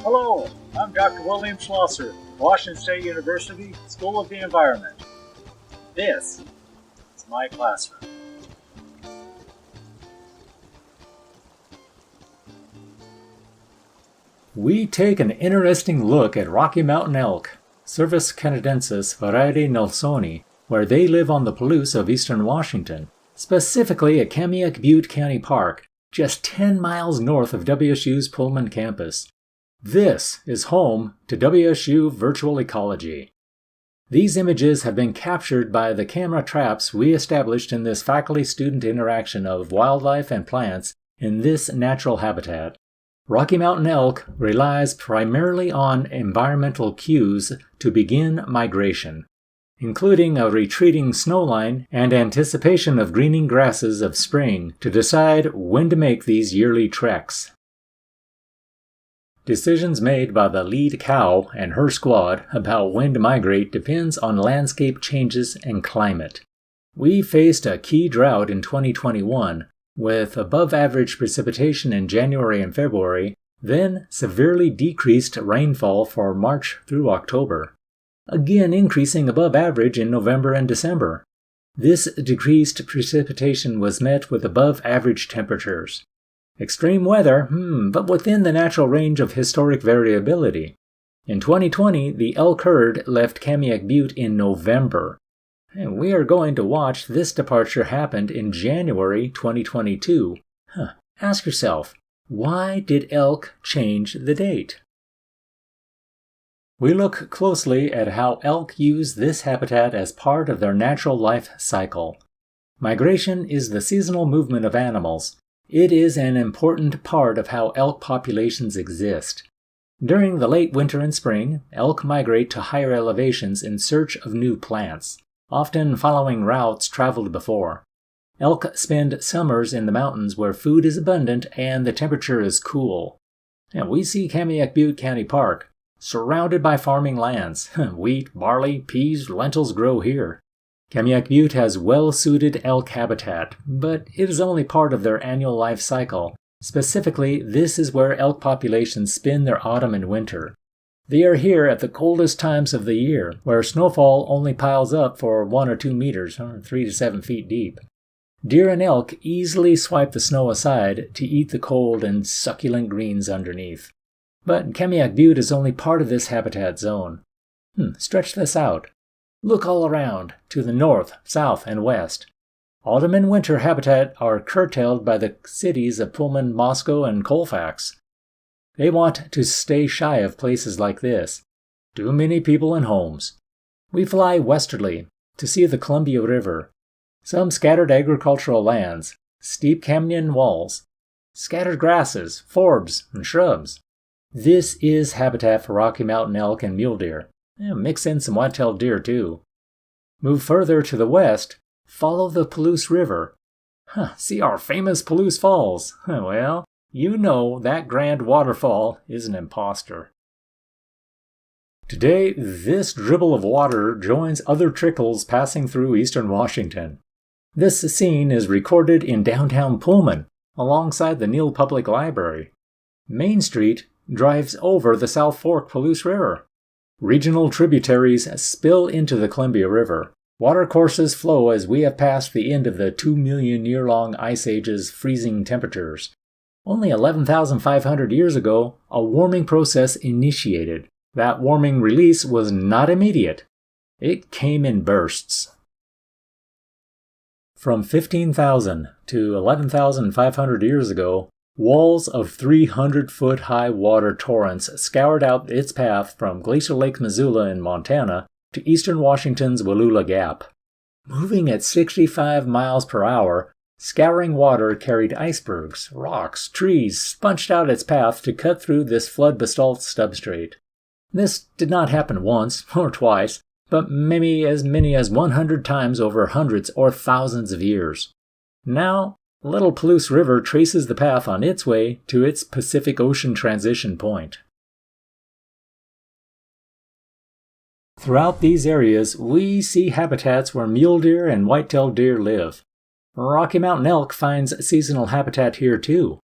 Hello, I'm Dr. William Schlosser, Washington State University, School of the Environment. This is my classroom. We take an interesting look at Rocky Mountain elk, Cervus canadensis variety nelsonii, where they live on the Palouse of eastern Washington, specifically at Kamiak Butte County Park, just 10 miles north of WSU's Pullman campus. This is home to WSU Virtual Ecology. These images have been captured by the camera traps we established in this faculty-student interaction of wildlife and plants in this natural habitat. Rocky Mountain elk relies primarily on environmental cues to begin migration, including a retreating snowline and anticipation of greening grasses of spring to decide when to make these yearly treks. Decisions made by the lead cow and her squad about when to migrate depends on landscape changes and climate. We faced a key drought in 2021, with above-average precipitation in January and February, then severely decreased rainfall for March through October, again increasing above average in November and December. This decreased precipitation was met with above-average temperatures. Extreme weather, but within the natural range of historic variability. In 2020, the elk herd left Kamiak Butte in November. And we are going to watch this departure happen in January 2022. Ask yourself, why did elk change the date? We look closely at how elk use this habitat as part of their natural life cycle. Migration is the seasonal movement of animals. It is an important part of how elk populations exist. During the late winter and spring, elk migrate to higher elevations in search of new plants, often following routes traveled before. Elk spend summers in the mountains where food is abundant and the temperature is cool. And we see Kamiak Butte County Park, surrounded by farming lands. Wheat, barley, peas, lentils grow here. Kamiak Butte has well-suited elk habitat, but it is only part of their annual life cycle. Specifically, this is where elk populations spend their autumn and winter. They are here at the coldest times of the year, where snowfall only piles up for 1 or 2 meters, or 3 to 7 feet deep. Deer and elk easily swipe the snow aside to eat the cold and succulent greens underneath. But Kamiak Butte is only part of this habitat zone. Stretch this out. Look all around, to the north, south, and west. Autumn and winter habitat are curtailed by the cities of Pullman, Moscow, and Colfax. They want to stay shy of places like this. Too many people and homes. We fly westerly to see the Columbia River, some scattered agricultural lands, steep canyon walls, scattered grasses, forbs, and shrubs. This is habitat for Rocky Mountain elk and mule deer. Mix in some white-tailed deer too. Move further to the west, follow the Palouse River. See our famous Palouse Falls. Well, you know that grand waterfall is an imposter. Today, this dribble of water joins other trickles passing through eastern Washington. This scene is recorded in downtown Pullman, alongside the Neal Public Library. Main Street drives over the South Fork Palouse River. Regional tributaries spill into the Columbia River. Watercourses flow as we have passed the end of the 2 million year-long ice age's freezing temperatures. Only 11,500 years ago, a warming process initiated. That warming release was not immediate. It came in bursts. From 15,000 to 11,500 years ago, walls of 300-foot-high water torrents scoured out its path from Glacial Lake Missoula in Montana to eastern Washington's Wallula Gap. Moving at 65 miles per hour, scouring water carried icebergs, rocks, trees, sponged out its path to cut through this flood basalt substrate. This did not happen once or twice, but maybe as many as 100 times over hundreds or thousands of years. Now, Little Palouse River traces the path on its way to its Pacific Ocean transition point. Throughout these areas, we see habitats where mule deer and white-tailed deer live. Rocky Mountain elk finds seasonal habitat here too.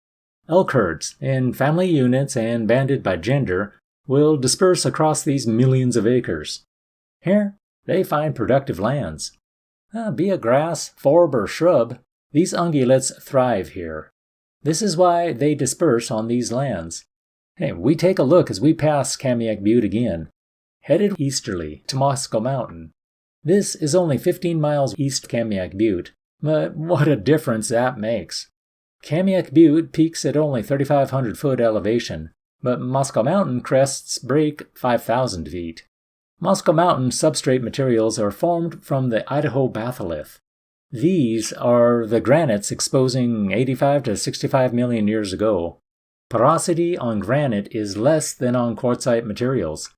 Elk herds, in family units and banded by gender, will disperse across these millions of acres. Here, they find productive lands. Be it grass, forb, or shrub, these ungulates thrive here. This is why they disperse on these lands. Hey, we take a look as we pass Kamiak Butte again, headed easterly to Moscow Mountain. This is only 15 miles east of Kamiak Butte, but what a difference that makes. Kamiak Butte peaks at only 3,500 foot elevation, but Moscow Mountain crests break 5,000 feet. Moscow Mountain substrate materials are formed from the Idaho batholith. These are the granites exposing 85 to 65 million years ago. Porosity on granite is less than on quartzite materials.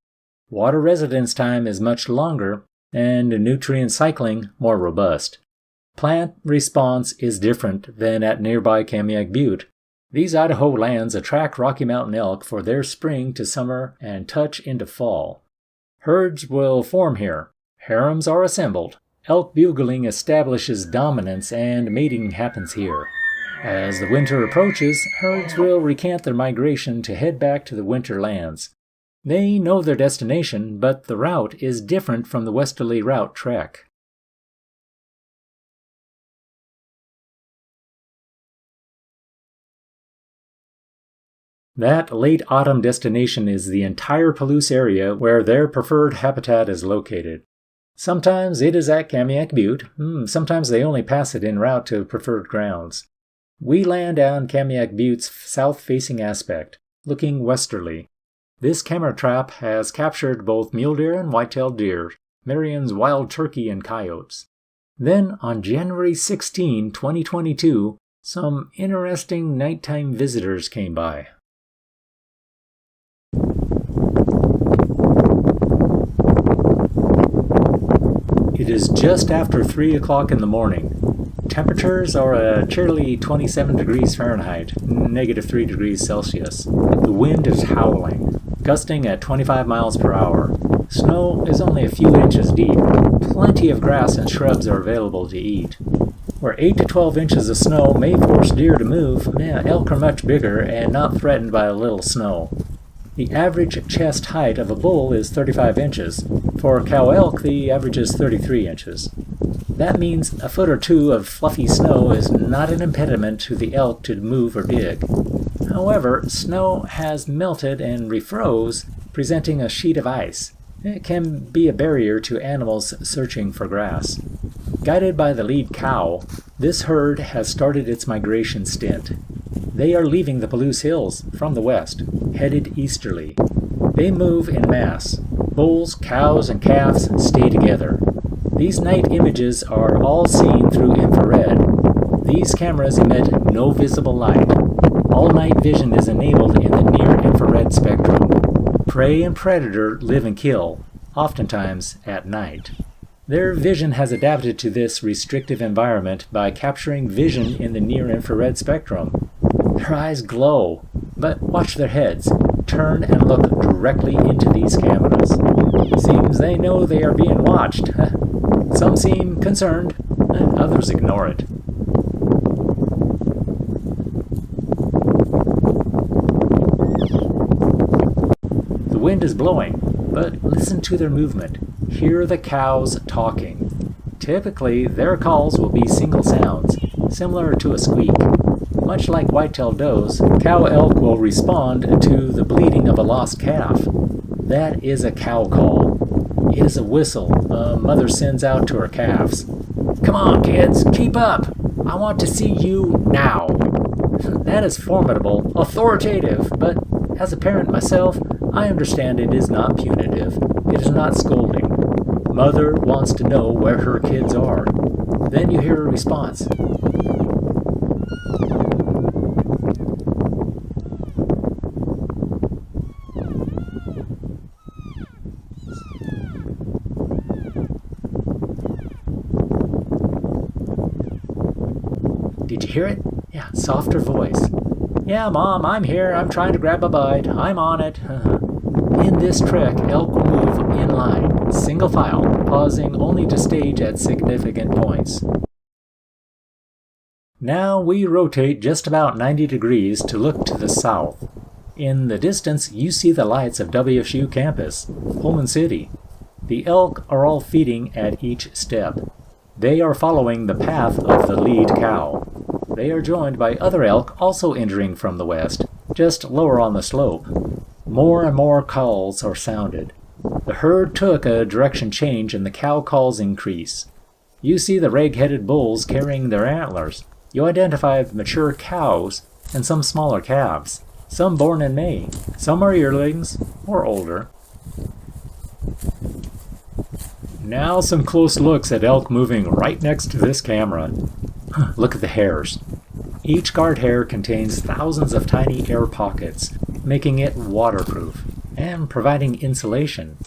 Water residence time is much longer, and nutrient cycling more robust. Plant response is different than at nearby Kamiak Butte. These Idaho lands attract Rocky Mountain elk for their spring to summer and touch into fall. Herds will form here. Harems are assembled. Elk bugling establishes dominance and mating happens here. As the winter approaches, herds will recant their migration to head back to the winter lands. They know their destination, but the route is different from the westerly route trek. That late autumn destination is the entire Palouse area where their preferred habitat is located. Sometimes it is at Kamiak Butte, sometimes they only pass it en route to preferred grounds. We land on Kamiak Butte's south-facing aspect, looking westerly. This camera trap has captured both mule deer and white-tailed deer, Marion's wild turkey and coyotes. Then, on January 16, 2022, some interesting nighttime visitors came by. It is just after 3 o'clock in the morning. Temperatures are a chilly 27 degrees Fahrenheit, -3 degrees Celsius. The wind is howling, gusting at 25 miles per hour. Snow is only a few inches deep. Plenty of grass and shrubs are available to eat. Where 8 to 12 inches of snow may force deer to move, elk are much bigger and not threatened by a little snow. The average chest height of a bull is 35 inches. For cow elk, the average is 33 inches. That means a foot or two of fluffy snow is not an impediment to the elk to move or dig. However, snow has melted and refroze, presenting a sheet of ice. It can be a barrier to animals searching for grass. Guided by the lead cow, this herd has started its migration stint. They are leaving the Palouse Hills from the west, headed easterly. They move in mass. Bulls, cows, and calves stay together. These night images are all seen through infrared. These cameras emit no visible light. All-night vision is enabled in the near-infrared spectrum. Prey and predator live and kill, oftentimes at night. Their vision has adapted to this restrictive environment by capturing vision in the near-infrared spectrum. Their eyes glow, but watch their heads. Turn and look directly into these cameras. Seems they know they are being watched. Some seem concerned, and others ignore it. The wind is blowing, but listen to their movement. Hear the cows talking. Typically, their calls will be single sounds, similar to a squeak. Much like white-tailed does, cow elk will respond to the bleating of a lost calf. That is a cow call. It is a whistle a mother sends out to her calves. Come on, kids, keep up! I want to see you now! That is formidable, authoritative, but as a parent myself, I understand it is not punitive. It is not scolding. Mother wants to know where her kids are. Then you hear a response. Did you hear it? Yeah, softer voice. Yeah, Mom, I'm here. I'm trying to grab a bite. I'm on it. In this trek, elk will move in line, single file, pausing only to stage at significant points. Now we rotate just about 90 degrees to look to the south. In the distance, you see the lights of WSU campus, Pullman City. The elk are all feeding at each step. They are following the path of the lead cow. They are joined by other elk also entering from the west, just lower on the slope. More and more calls are sounded. The herd took a direction change and the cow calls increase. You see the rag-headed bulls carrying their antlers. You identify mature cows and some smaller calves, some born in May. Some are yearlings or older. Now some close looks at elk moving right next to this camera. Look at the hairs. Each guard hair contains thousands of tiny air pockets, making it waterproof and providing insulation.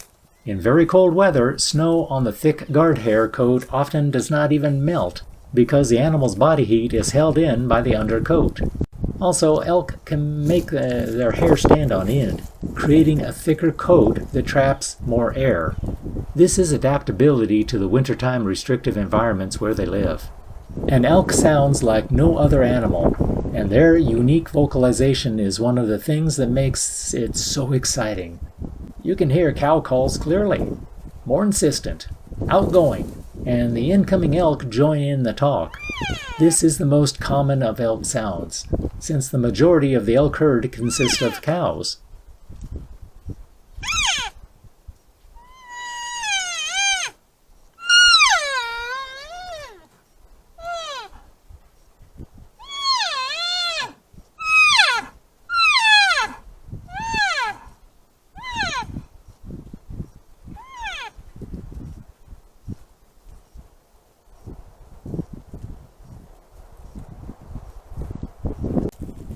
In very cold weather, snow on the thick guard hair coat often does not even melt because the animal's body heat is held in by the undercoat. Also, elk can make their hair stand on end, creating a thicker coat that traps more air. This is adaptability to the wintertime restrictive environments where they live. An elk sounds like no other animal, and their unique vocalization is one of the things that makes it so exciting. You can hear cow calls clearly, more insistent, outgoing, and the incoming elk join in the talk. This is the most common of elk sounds, since the majority of the elk herd consists of cows.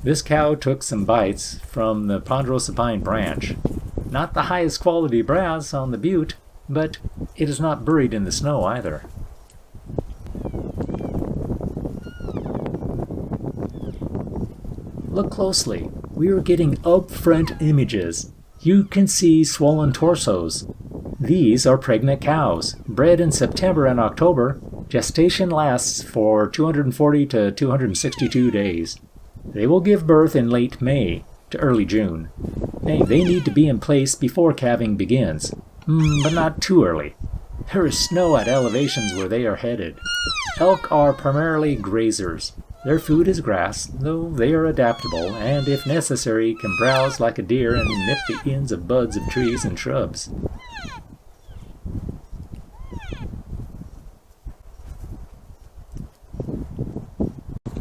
This cow took some bites from the ponderosa pine branch. Not the highest quality brass on the butte, but it is not buried in the snow either. Look closely. We are getting up-front images. You can see swollen torsos. These are pregnant cows, bred in September and October. Gestation lasts for 240 to 262 days. They will give birth in late May to early June. They need to be in place before calving begins, but not too early. There is snow at elevations where they are headed. Elk are primarily grazers. Their food is grass, though they are adaptable, and if necessary can browse like a deer and nip the ends of buds of trees and shrubs.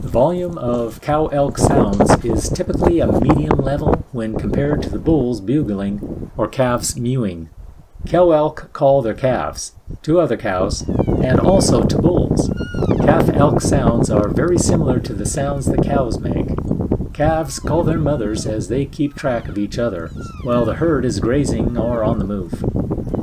The volume of cow-elk sounds is typically a medium level when compared to the bulls bugling or calves mewing. Cow-elk call their calves, to other cows, and also to bulls. Calf-elk sounds are very similar to the sounds the cows make. Calves call their mothers as they keep track of each other, while the herd is grazing or on the move.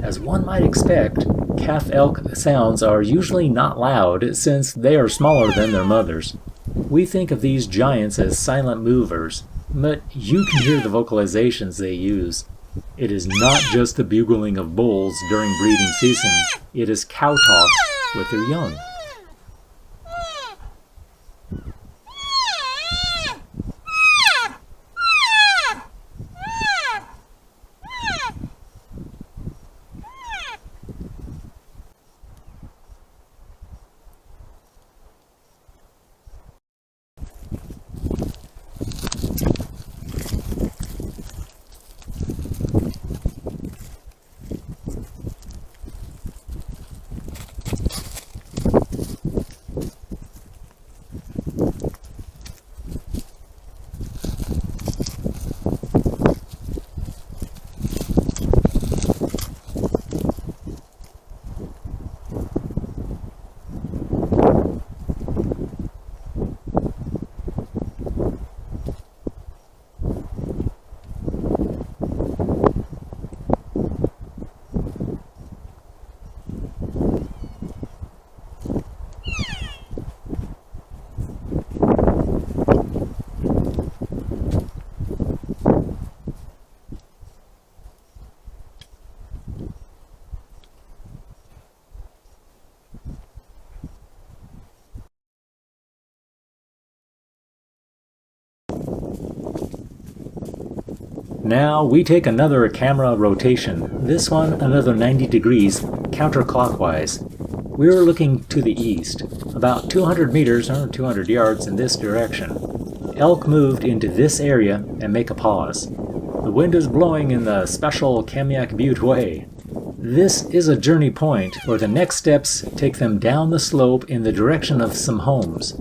As one might expect, calf-elk sounds are usually not loud since they are smaller than their mothers. We think of these giants as silent movers, but you can hear the vocalizations they use. It is not just the bugling of bulls during breeding season, it is cow talk with their young. Now we take another camera rotation, this one another 90 degrees counterclockwise. We're looking to the east, about 200 meters or 200 yards in this direction. Elk moved into this area and make a pause. The wind is blowing in the special Kamiak Butte way. This is a journey point where the next steps take them down the slope in the direction of some homes.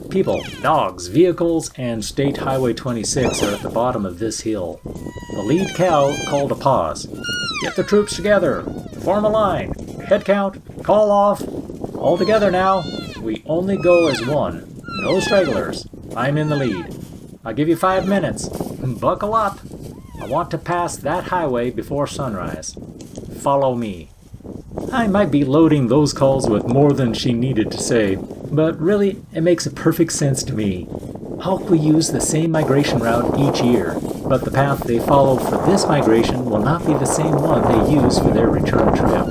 People, dogs, vehicles, and State Highway 26 are at the bottom of this hill. The lead cow called a pause. Get the troops together. Form a line. Head count. Call off. All together now. We only go as one. No stragglers. I'm in the lead. I'll give you 5 minutes. Buckle up. I want to pass that highway before sunrise. Follow me. I might be loading those calls with more than she needed to say, but really, it makes perfect sense to me. Elk will use the same migration route each year, but the path they follow for this migration will not be the same one they use for their return trip.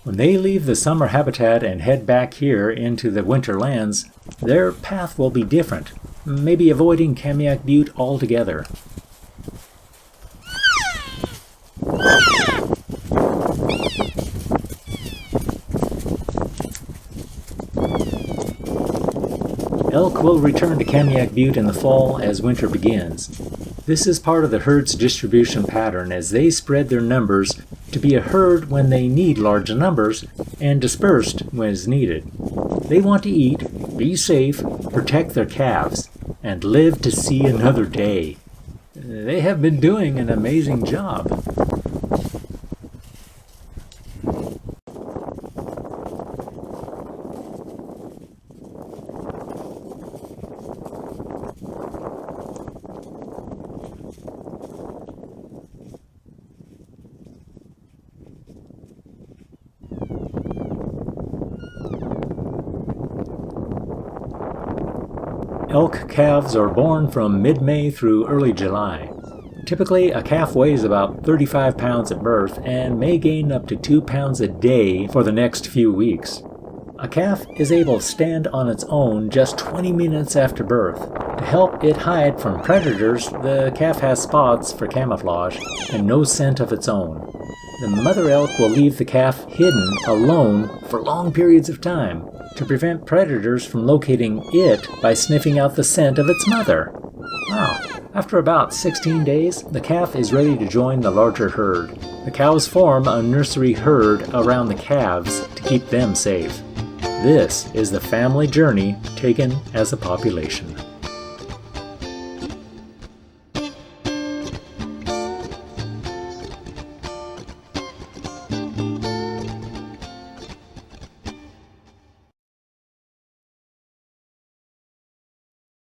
When they leave the summer habitat and head back here into the winter lands, their path will be different, maybe avoiding Kamiak Butte altogether. Elk will return to Kamiak Butte in the fall as winter begins. This is part of the herd's distribution pattern as they spread their numbers to be a herd when they need large numbers and dispersed when is needed. They want to eat, be safe, protect their calves, and live to see another day. They have been doing an amazing job. Elk calves are born from mid-May through early July. Typically, a calf weighs about 35 pounds at birth and may gain up to 2 pounds a day for the next few weeks. A calf is able to stand on its own just 20 minutes after birth. To help it hide from predators, the calf has spots for camouflage and no scent of its own. The mother elk will leave the calf hidden alone for long periods of time to prevent predators from locating it by sniffing out the scent of its mother. Wow. After about 16 days, the calf is ready to join the larger herd. The cows form a nursery herd around the calves to keep them safe. This is the family journey taken as a population.